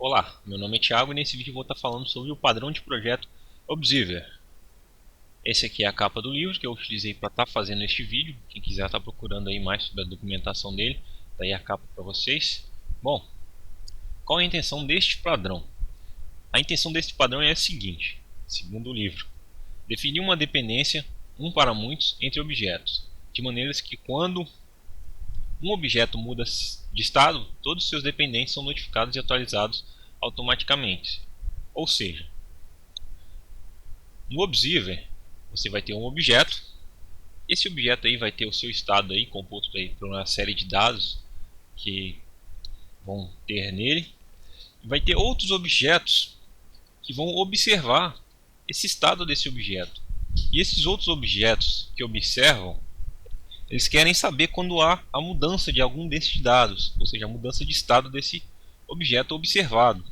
Olá, meu nome é Thiago e nesse vídeo eu vou estar falando sobre o padrão de projeto Observer. Esse aqui é a capa do livro que eu utilizei para estar fazendo este vídeo. Quem quiser estar procurando aí mais sobre a documentação dele, tá aí a capa para vocês. Bom, qual é a intenção deste padrão? A intenção deste padrão é a seguinte, segundo o livro: definir uma dependência, um para muitos, entre objetos, de maneiras que quando um objeto muda de estado, todos os seus dependentes são notificados e atualizados automaticamente. Ou seja, no Observer você vai ter um objeto. Esse objeto aí vai ter o seu estado aí composto aí por uma série de dados que vão ter nele. Vai ter outros objetos que vão observar esse estado desse objeto. E esses outros objetos que observam, eles querem saber quando há a mudança de algum desses dados, ou seja, a mudança de estado desse objeto observado.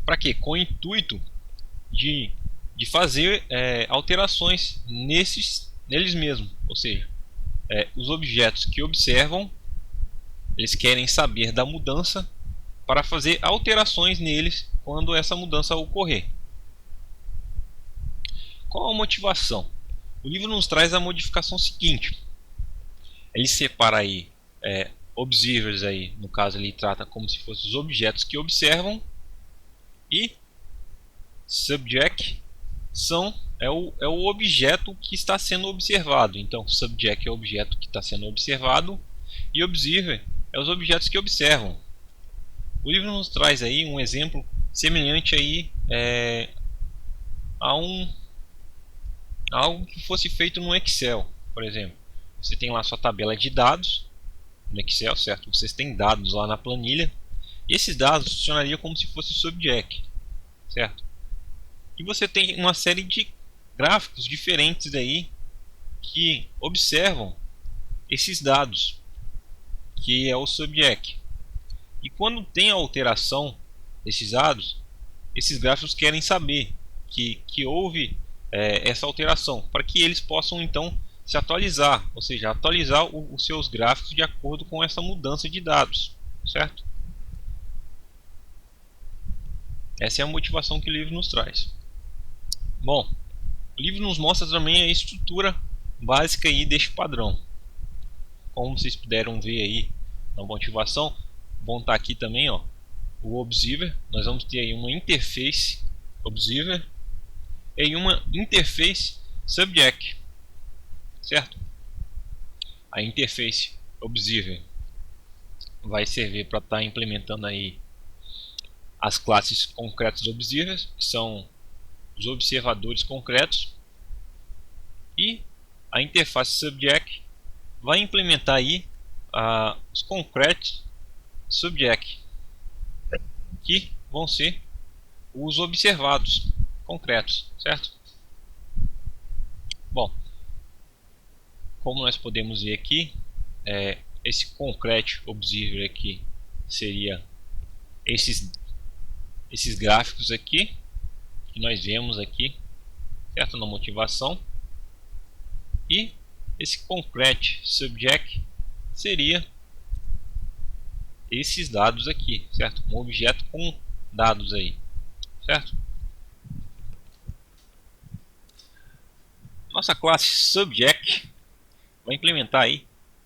Para quê? Com o intuito de fazer alterações neles mesmos. Ou seja, os objetos que observam, eles querem saber da mudança para fazer alterações neles quando essa mudança ocorrer. Qual a motivação? O livro nos traz a modificação seguinte. Ele separa aí observers aí, no caso ele trata como se fossem os objetos que observam, e subject é o objeto que está sendo observado. Então, subject é o objeto que está sendo observado e observer é os objetos que observam. O livro nos traz aí um exemplo semelhante aí a algo que fosse feito no Excel, por exemplo. Você tem lá sua tabela de dados no Excel, certo? Vocês têm dados lá na planilha e esses dados funcionariam como se fosse subject, certo? E você tem uma série de gráficos diferentes aí que observam esses dados, que é o subject. E quando tem a alteração desses dados, esses gráficos querem saber que houve essa alteração, para que eles possam então se atualizar, ou seja, atualizar os seus gráficos de acordo com essa mudança de dados, certo? Essa é a motivação que o livro nos traz. Bom, o livro nos mostra também a estrutura básica aí deste padrão. Como vocês puderam ver aí na motivação, vão estar aqui também, ó, o Observer. Nós vamos ter aí uma interface Observer e uma interface Subject, certo? A interface Observer vai servir para estar implementando aí as classes concretas Observers, que são os observadores concretos, e a interface Subject vai implementar aí os concrete Subject, que vão ser os observados concretos, certo? Bom, como nós podemos ver aqui, esse concrete observer aqui seria esses gráficos aqui que nós vemos aqui, certo, na motivação, e esse concrete subject seria esses dados aqui, certo? Um objeto com dados aí, certo? Nossa classe subject vai implementar aí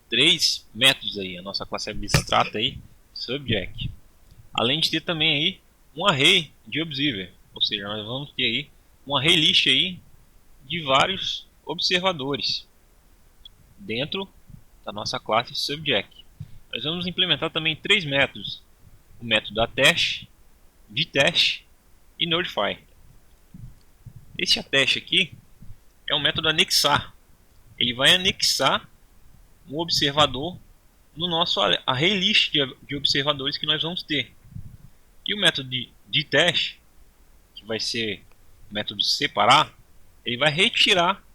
três métodos aí. A nossa classe abstrata aí, subject, além de ter também aí um array de observer, ou seja, nós vamos ter aí um array list aí de vários observadores dentro da nossa classe subject. Nós vamos implementar também três métodos: o método attach, vtest e notify. Esse attach aqui é um método anexar. Ele vai anexar um observador no nosso array list de observadores que nós vamos ter. E o método de teste, que vai ser o método separar, ele vai retirar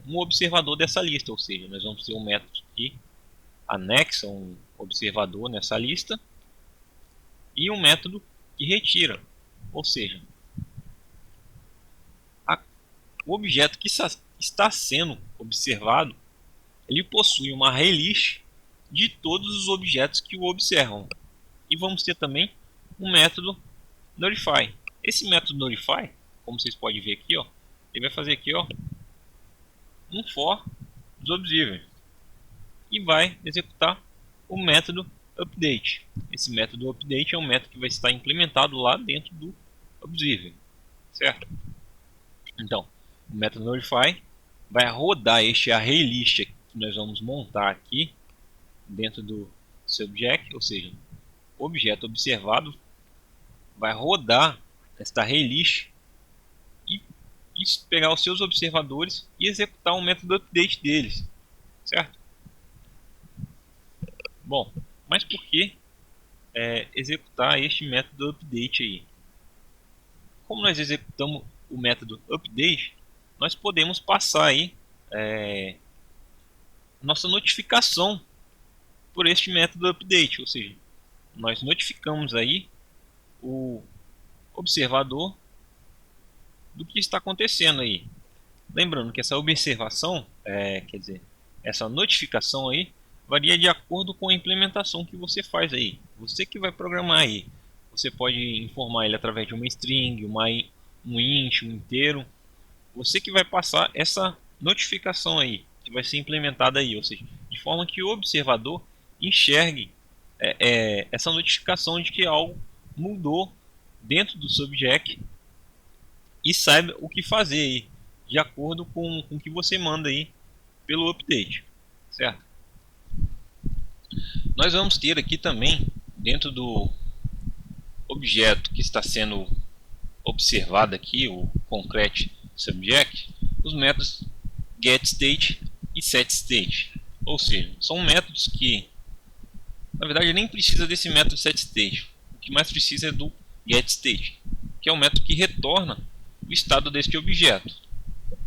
um observador dessa lista, ou seja, nós vamos ter um método que anexa um observador nessa lista e um método que retira, ou seja, o objeto que está sendo observado, ele possui uma array list de todos os objetos que o observam. E vamos ter também um método Notify. Esse método Notify, como vocês podem ver aqui, ó, ele vai fazer aqui, ó, um for dos observer e vai executar o método update. Esse método update é um método que vai estar implementado lá dentro do observer, certo? Então, o método Notify vai rodar este array list que nós vamos montar aqui dentro do subject, ou seja, o objeto observado vai rodar esta array list e pegar os seus observadores e executar um método update deles, certo? Bom, mas por que executar este método update aí? Como nós executamos o método update, nós podemos passar aí nossa notificação por este método update, ou seja, nós notificamos aí o observador do que está acontecendo aí. Lembrando que essa observação, quer dizer, essa notificação aí varia de acordo com a implementação que você faz aí. Você que vai programar aí. Você pode informar ele através de uma string, um int, um inteiro. Você que vai passar essa notificação aí, que vai ser implementada aí, ou seja, de forma que o observador enxergue essa notificação de que algo mudou dentro do subject e saiba o que fazer aí, de acordo com o que você manda aí pelo update, certo? Nós vamos ter aqui também, dentro do objeto que está sendo observado aqui, o concrete subject, os métodos getState e setState. Ou seja, são métodos que, na verdade, nem precisa desse método setState. O que mais precisa é do getState, que é o método que retorna o estado deste objeto.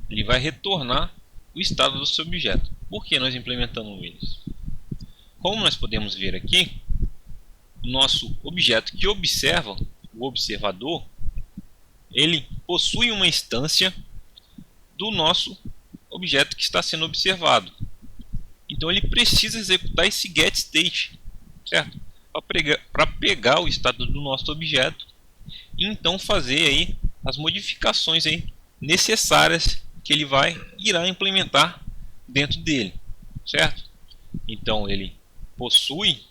Ele vai retornar o estado do seu objeto. Por que nós implementamos eles? Como nós podemos ver aqui, o nosso objeto que observa, o observador, ele possui uma instância do nosso objeto que está sendo observado. Então ele precisa executar esse getState, certo? Para pegar o estado do nosso objeto e então fazer aí as modificações aí necessárias que ele irá implementar dentro dele, certo? Então ele possui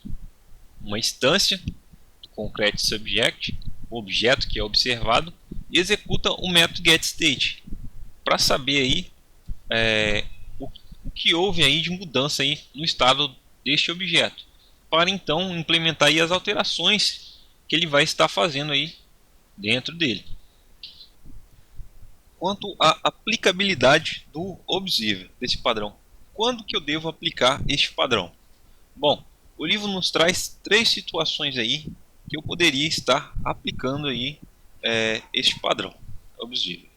uma instância do concrete subject, o objeto que é observado, e executa o método getState para saber aí o que houve aí de mudança aí no estado deste objeto, para então implementar aí as alterações que ele vai estar fazendo aí dentro dele. Quanto à aplicabilidade do observer, desse padrão, quando que eu devo aplicar este padrão? Bom, o livro nos traz 3 situações aí que eu poderia estar aplicando aí este padrão observer.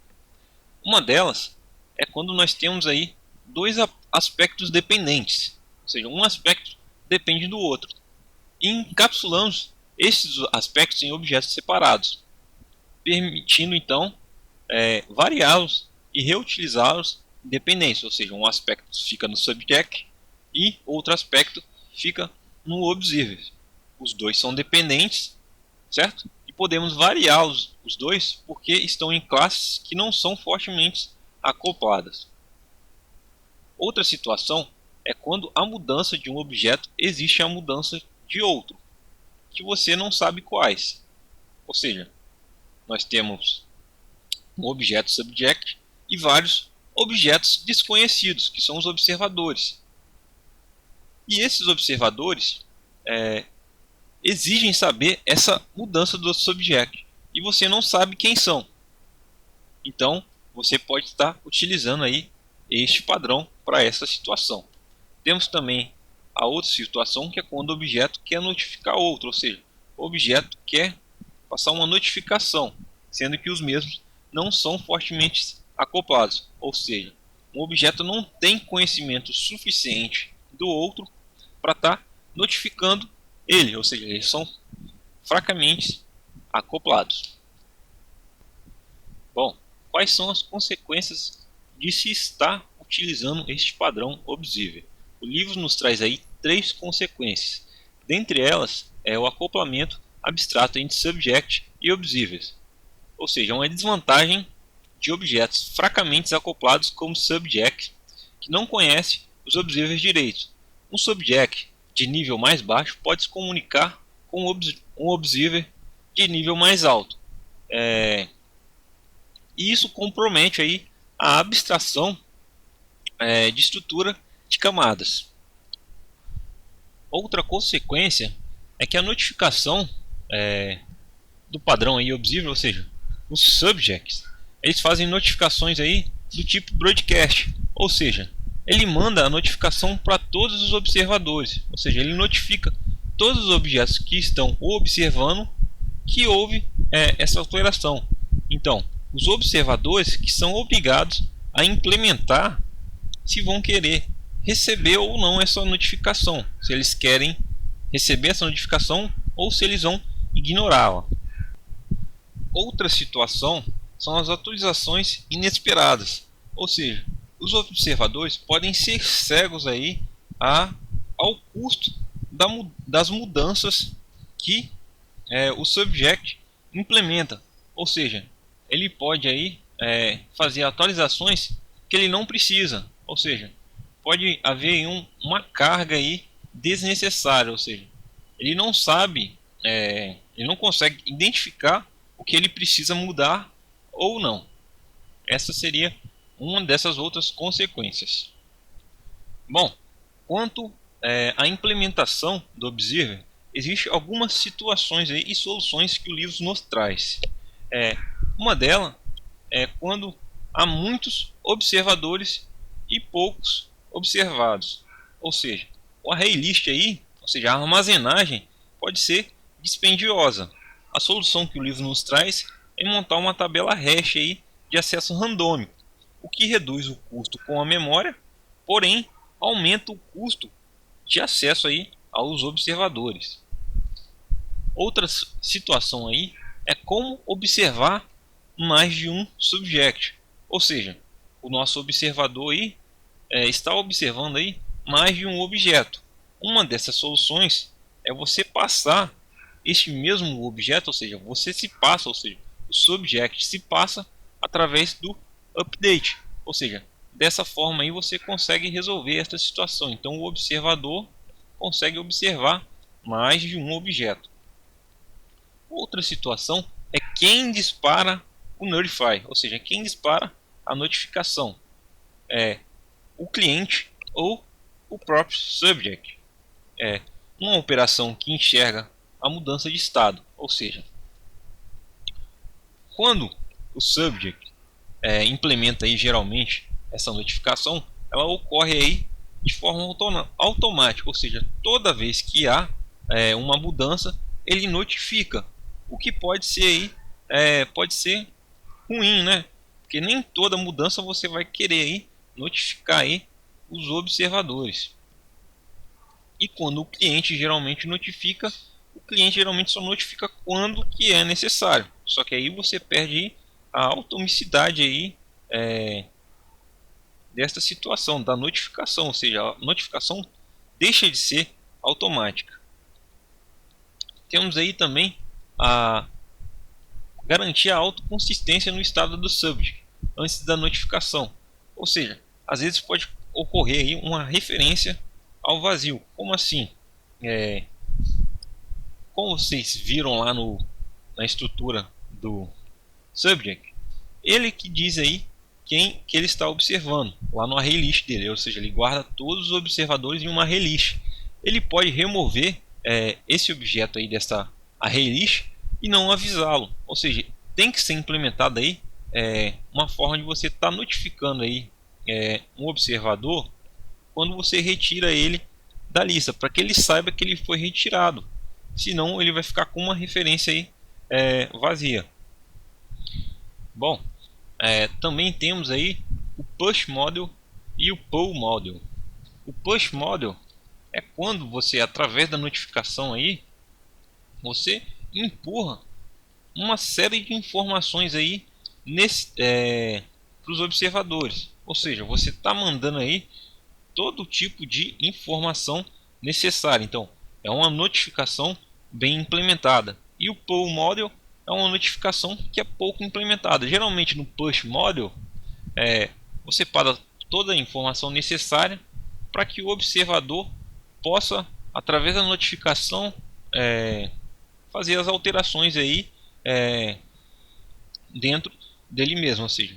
Uma delas é quando nós temos aí 2 aspectos dependentes, ou seja, um aspecto depende do outro, e encapsulamos esses aspectos em objetos separados, permitindo então variá-los e reutilizá-los independentes, ou seja, um aspecto fica no subject e outro aspecto fica no observer. Os dois são dependentes, certo? E podemos variar os dois porque estão em classes que não são fortemente acopladas. Outra situação é quando a mudança de um objeto existe a mudança de outro, que você não sabe quais. Ou seja, nós temos um objeto subject e vários objetos desconhecidos, que são os observadores. E esses observadores exigem saber essa mudança do subject, e você não sabe quem são. Então, você pode estar utilizando aí este padrão para essa situação. Temos também a outra situação, que é quando o objeto quer notificar outro, ou seja, o objeto quer passar uma notificação, sendo que os mesmos não são fortemente acoplados, ou seja, um objeto não tem conhecimento suficiente do outro para estar notificando ele, ou seja, eles são fracamente acoplados. Bom, quais são as consequências de se estar utilizando este padrão observer? O livro nos traz aí 3 consequências. Dentre elas é o acoplamento abstrato entre subject e observers, ou seja, uma desvantagem de objetos fracamente acoplados como subject que não conhece os observers direitos. Um subject de nível mais baixo pode se comunicar com um observer de nível mais alto. E isso compromete aí a abstração de estrutura de camadas. Outra consequência é que a notificação do padrão aí observer, ou seja, os subjects, eles fazem notificações aí do tipo broadcast, ou seja, ele manda a notificação para todos os observadores, ou seja, ele notifica todos os objetos que estão observando que houve essa alteração. Então, os observadores que são obrigados a implementar se vão querer receber ou não essa notificação, se eles querem receber essa notificação ou se eles vão ignorá-la. Outra situação são as atualizações inesperadas, ou seja, os observadores podem ser cegos aí ao custo das mudanças que o subject implementa, ou seja, ele pode aí fazer atualizações que ele não precisa, ou seja, pode haver uma carga aí desnecessária, ou seja, ele não sabe, ele não consegue identificar o que ele precisa mudar ou não. Essa seria uma dessas outras consequências. Bom, quanto à implementação do Observer, existem algumas situações aí e soluções que o livro nos traz. Uma delas é quando há muitos observadores e poucos observados. Ou seja, o array list aí, ou seja, a armazenagem pode ser dispendiosa. A solução que o livro nos traz é montar uma tabela hash aí de acesso randômico, o que reduz o custo com a memória, porém aumenta o custo de acesso aí aos observadores. Outra situação aí é como observar mais de um subject, ou seja, o nosso observador aí está observando aí mais de um objeto. Uma dessas soluções é você passar este mesmo objeto, ou seja, o subject se passa através do update, ou seja, dessa forma aí você consegue resolver esta situação. Então o observador consegue observar mais de um objeto. Outra situação é quem dispara o notify, ou seja, quem dispara a notificação, o cliente ou o próprio subject. É uma operação que enxerga a mudança de estado, ou seja, quando o subject implementa aí geralmente essa notificação, ela ocorre aí de forma automática, ou seja, toda vez que há uma mudança, ele notifica, o que pode ser aí, pode ser ruim, né? Porque nem toda mudança você vai querer aí notificar aí os observadores. E quando o cliente geralmente notifica, o cliente geralmente só notifica quando que é necessário. Só que aí você perde aí a automicidade aí desta situação da notificação, ou seja, a notificação deixa de ser automática. Temos aí também a garantir a autoconsistência no estado do subject antes da notificação, ou seja, às vezes pode ocorrer aí uma referência ao vazio. Como assim? Como vocês viram lá na estrutura do subject, ele que diz aí quem que ele está observando lá no array list dele, ou seja, ele guarda todos os observadores em uma array list. Ele pode remover esse objeto aí dessa array list e não avisá-lo, ou seja, tem que ser implementada aí uma forma de você estar notificando aí um observador quando você retira ele da lista, para que ele saiba que ele foi retirado, senão ele vai ficar com uma referência aí vazia. Bom, também temos aí o push model e o pull model. O push model é quando você, através da notificação aí, você empurra uma série de informações aí para os observadores, ou seja, você está mandando aí todo tipo de informação necessária. Então é uma notificação bem implementada. pull model é uma notificação que é pouco implementada. Geralmente no push model você para toda a informação necessária para que o observador possa, através da notificação, fazer as alterações aí dentro dele mesmo, ou seja,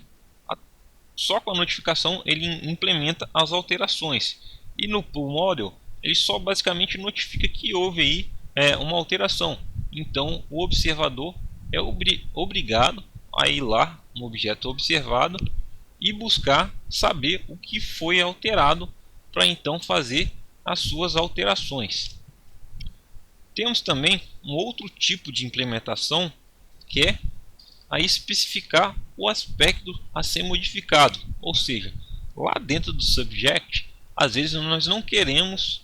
só com a notificação ele implementa as alterações. E no pull model ele só basicamente notifica que houve aí uma alteração. Então o observador é obrigado a ir lá no objeto observado e buscar saber o que foi alterado para então fazer as suas alterações. Temos também um outro tipo de implementação que é a especificar o aspecto a ser modificado, ou seja, lá dentro do subject, às vezes nós não queremos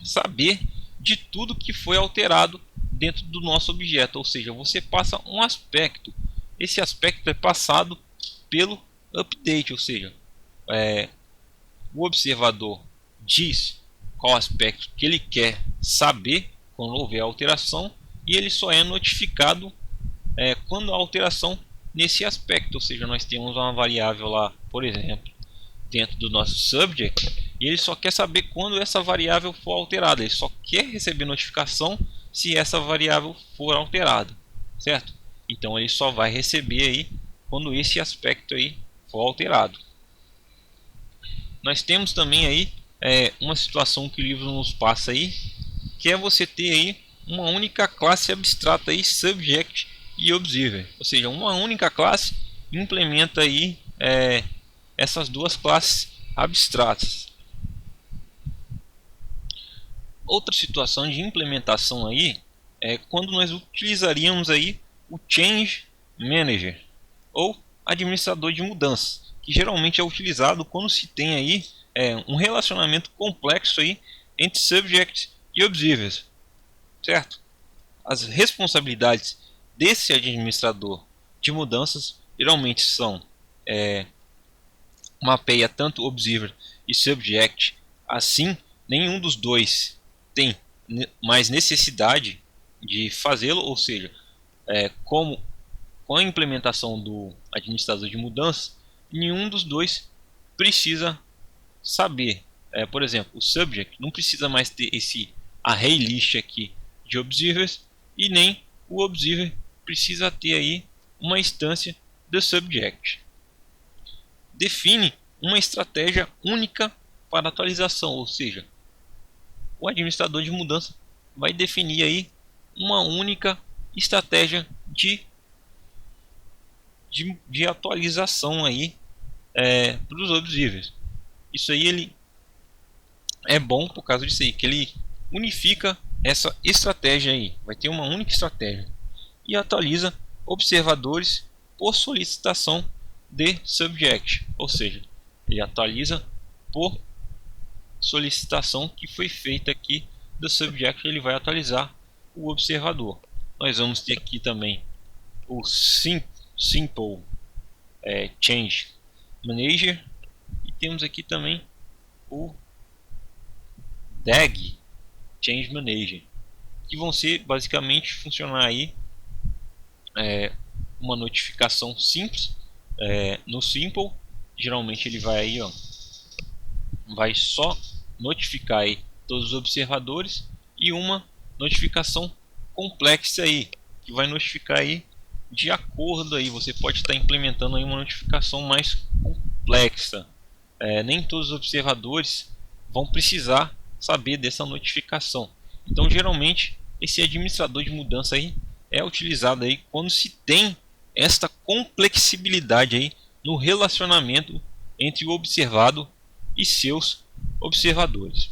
saber de tudo que foi alterado dentro do nosso objeto, ou seja, você passa um aspecto, esse aspecto é passado pelo update, ou seja, o observador diz qual aspecto que ele quer saber quando houver alteração e ele só é notificado quando há alteração nesse aspecto, ou seja, nós temos uma variável lá, por exemplo, dentro do nosso subject e ele só quer saber quando essa variável for alterada, ele só quer receber notificação se essa variável for alterada, certo? Então ele só vai receber aí quando esse aspecto aí for alterado. Nós temos também aí uma situação que o livro nos passa aí, que é você ter aí uma única classe abstrata aí, subject e observer, ou seja, uma única classe implementa aí essas duas classes abstratas. Outra situação de implementação aí é quando nós utilizaríamos aí o Change Manager ou administrador de mudanças, que geralmente é utilizado quando se tem aí um relacionamento complexo aí entre subjects e observers, certo? As responsabilidades desse administrador de mudanças geralmente são mapeia tanto observer e subject, assim nenhum dos dois tem mais necessidade de fazê-lo, ou seja, como com a implementação do administrador de mudanças, nenhum dos dois precisa saber. Por exemplo, o subject não precisa mais ter esse array list aqui de observers e nem o observer precisa ter aí uma instância do subject. Define uma estratégia única para atualização, ou seja, o administrador de mudança vai definir aí uma única estratégia de atualização aí para os observers. Isso aí ele é bom por causa disso aí, que ele unifica essa estratégia aí, vai ter uma única estratégia e atualiza observadores por solicitação de subject, ou seja, ele atualiza por solicitação que foi feita aqui do subject, ele vai atualizar o observador. Nós vamos ter aqui também o Simple Change Manager e temos aqui também o DAG Change Manager, que vão ser basicamente funcionar aí uma notificação simples. No Simple, geralmente ele vai aí, vai só notificar aí todos os observadores, e uma notificação complexa aí, que vai notificar aí de acordo aí, você pode estar implementando aí uma notificação mais complexa. Nem todos os observadores vão precisar saber dessa notificação. Então geralmente esse administrador de mudança aí é utilizado aí quando se tem esta complexibilidade aí no relacionamento entre o observado e seus observadores.